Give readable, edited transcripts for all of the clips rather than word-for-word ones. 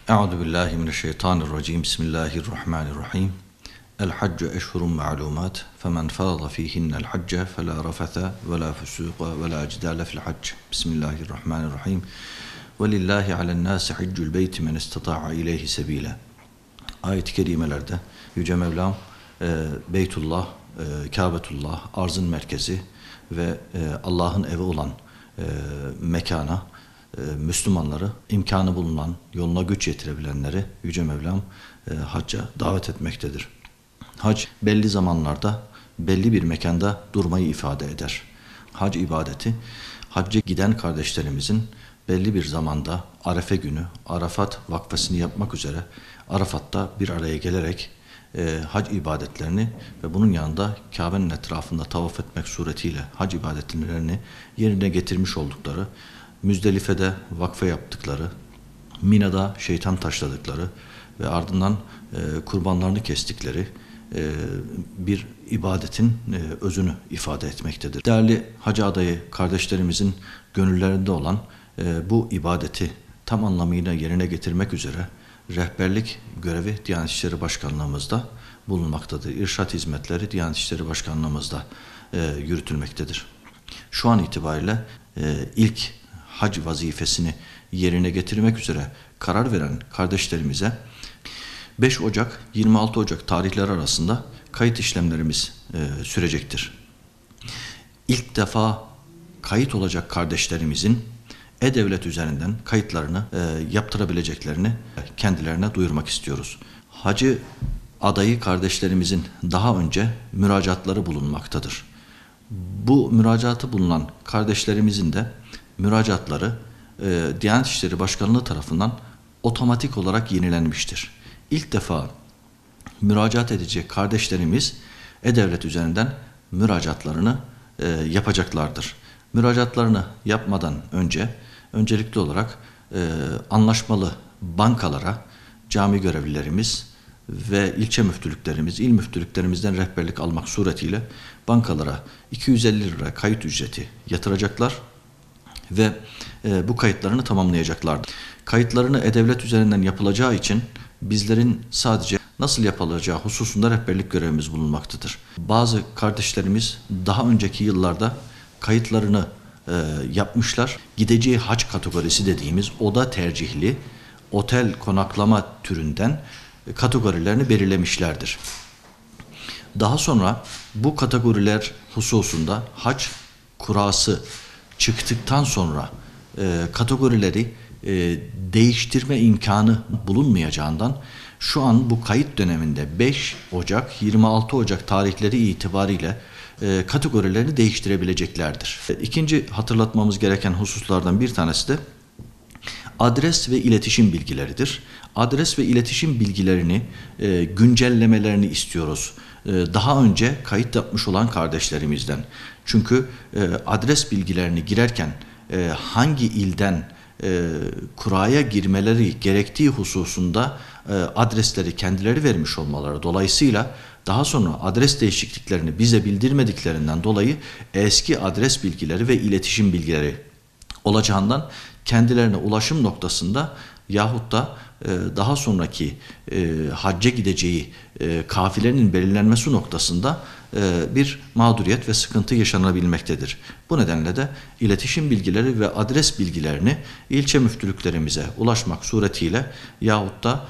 Euzu billahi mineşşeytanirracim. Bismillahirrahmanirrahim. El haccu eşhurun ma'lumat. Femen farada fihinnel hacce fela rafata ve la fusuqa ve la cidale fil hac. Bismillahirrahmanirrahim. Ve lillahi alen nasi haccul beyti men istata'a ileyhi sebila. Ayet-i kerimelerde Yüce Mevlam Beytullah, Kâbetullah, arzın merkezi ve Allah'ın evi olan mekana Müslümanları, imkanı bulunan, yoluna güç yetirebilenleri Yüce Mevlam hacca davet etmektedir. Hac belli zamanlarda, belli bir mekanda durmayı ifade eder. Hac ibadeti, hacca giden kardeşlerimizin belli bir zamanda Arefe günü, Arafat vakfesini yapmak üzere Arafat'ta bir araya gelerek hac ibadetlerini ve bunun yanında Kabe'nin etrafında tavaf etmek suretiyle hac ibadetlerini yerine getirmiş oldukları, Müzdelife'de vakfe yaptıkları, Mina'da şeytan taşladıkları ve ardından kurbanlarını kestikleri bir ibadetin özünü ifade etmektedir. Değerli hacı adayı kardeşlerimizin gönüllerinde olan bu ibadeti tam anlamıyla yerine getirmek üzere rehberlik görevi Diyanet İşleri Başkanlığımızda bulunmaktadır. İrşad hizmetleri Diyanet İşleri Başkanlığımızda yürütülmektedir. Şu an itibariyle ilk hac vazifesini yerine getirmek üzere karar veren kardeşlerimize 5 Ocak 26 Ocak tarihleri arasında kayıt işlemlerimiz sürecektir. İlk defa kayıt olacak kardeşlerimizin E-Devlet üzerinden kayıtlarını yaptırabileceklerini kendilerine duyurmak istiyoruz. Hacı adayı kardeşlerimizin daha önce müracaatları bulunmaktadır. Bu müracaatı bulunan kardeşlerimizin de müracaatları Diyanet İşleri Başkanlığı tarafından otomatik olarak yenilenmiştir. İlk defa müracaat edecek kardeşlerimiz E-Devlet üzerinden müracaatlarını yapacaklardır. Müracaatlarını yapmadan önce öncelikli olarak anlaşmalı bankalara cami görevlilerimiz ve ilçe müftülüklerimiz, il müftülüklerimizden rehberlik almak suretiyle bankalara 250 lira kayıt ücreti yatıracaklar ve bu kayıtlarını tamamlayacaklardır. Kayıtlarını E-Devlet üzerinden yapılacağı için bizlerin sadece nasıl yapılacağı hususunda rehberlik görevimiz bulunmaktadır. Bazı kardeşlerimiz daha önceki yıllarda kayıtlarını yapmışlar. Gideceği hac kategorisi dediğimiz oda tercihli otel konaklama türünden kategorilerini belirlemişlerdir. Daha sonra bu kategoriler hususunda hac kurası çıktıktan sonra kategorileri değiştirme imkanı bulunmayacağından şu an bu kayıt döneminde 5 Ocak 26 Ocak tarihleri itibariyle kategorilerini değiştirebileceklerdir. İkinci hatırlatmamız gereken hususlardan bir tanesi de adres ve iletişim bilgileridir. Adres ve iletişim bilgilerini güncellemelerini istiyoruz. Daha önce kayıt yapmış olan kardeşlerimizden. Çünkü adres bilgilerini girerken hangi ilden kuraya girmeleri gerektiği hususunda adresleri kendileri vermiş olmaları dolayısıyla daha sonra adres değişikliklerini bize bildirmediklerinden dolayı eski adres bilgileri ve iletişim bilgileri olacağından kendilerine ulaşım noktasında yahut da daha sonraki hacca gideceği kafilenin belirlenmesi noktasında bir mağduriyet ve sıkıntı yaşanabilmektedir. Bu nedenle de iletişim bilgileri ve adres bilgilerini ilçe müftülüklerimize ulaşmak suretiyle yahut da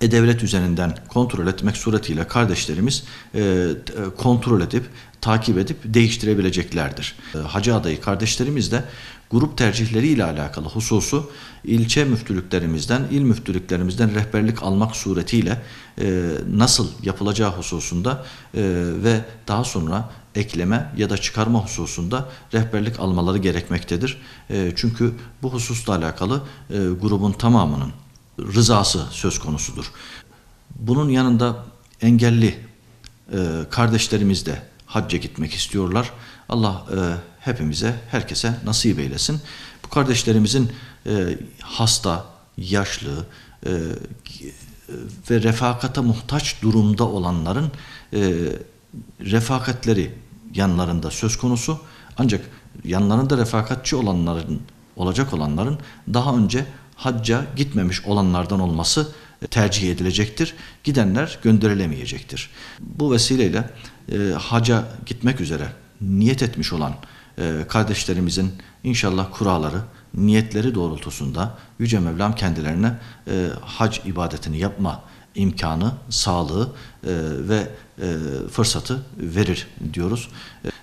E-Devlet üzerinden kontrol etmek suretiyle kardeşlerimiz kontrol edip, takip edip değiştirebileceklerdir. Hacı adayı kardeşlerimiz de grup tercihleri ile alakalı hususu ilçe müftülüklerimizden, il müftülüklerimizden rehberlik almak suretiyle nasıl yapılacağı hususunda ve daha sonra ekleme ya da çıkarma hususunda rehberlik almaları gerekmektedir. Çünkü bu hususla alakalı grubun tamamının rızası söz konusudur. Bunun yanında engelli kardeşlerimiz de hacca gitmek istiyorlar. Allah hepimize, herkese nasip eylesin. Bu kardeşlerimizin hasta, yaşlı ve refakata muhtaç durumda olanların refakatleri yanlarında söz konusu. Ancak yanlarında refakatçi olacak olanların daha önce hacca gitmemiş olanlardan olması tercih edilecektir. Gidenler gönderilemeyecektir. Bu vesileyle hacca gitmek üzere niyet etmiş olan kardeşlerimizin inşallah kuraları, niyetleri doğrultusunda Yüce Mevlam kendilerine hac ibadetini yapma imkanı, sağlığı ve fırsatı verir diyoruz.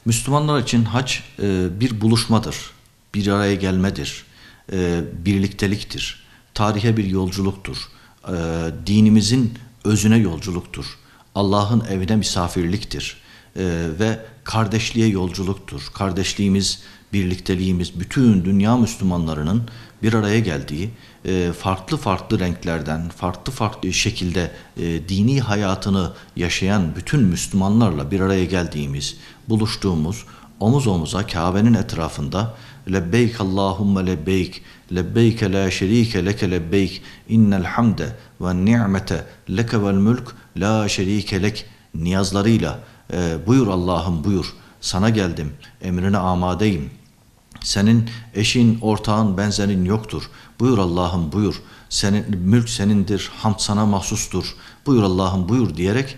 Müslümanlar için hac bir buluşmadır, bir araya gelmedir, birlikteliktir, tarihe bir yolculuktur, dinimizin özüne yolculuktur, Allah'ın evine misafirliktir ve kardeşliğe yolculuktur. Kardeşliğimiz, birlikteliğimiz, bütün dünya Müslümanlarının bir araya geldiği, farklı farklı renklerden, farklı farklı şekilde dini hayatını yaşayan bütün Müslümanlarla bir araya geldiğimiz, buluştuğumuz, omuz omuza Kabe'nin etrafında lebbeyk Allahümme lebbeyk, lebbeyke la şerike leke lebbeyk, innel hamde ve ni'mete leke vel mülk la şerike lek niyazlarıyla buyur Allah'ım buyur, sana geldim, emrine amadeyim. Senin eşin, ortağın, benzerin yoktur. Buyur Allah'ım buyur. Senin, mülk senindir, hamd sana mahsustur. Buyur Allah'ım buyur diyerek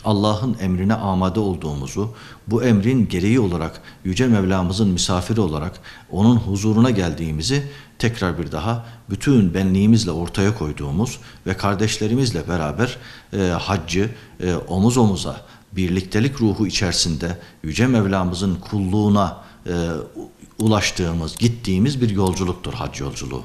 Allah'ın emrine amade olduğumuzu, bu emrin gereği olarak Yüce Mevlamızın misafiri olarak onun huzuruna geldiğimizi tekrar bir daha bütün benliğimizle ortaya koyduğumuz ve kardeşlerimizle beraber haccı omuz omuza, birliktelik ruhu içerisinde Yüce Mevlamızın kulluğuna ulaştığımız, gittiğimiz bir yolculuktur hac yolculuğu.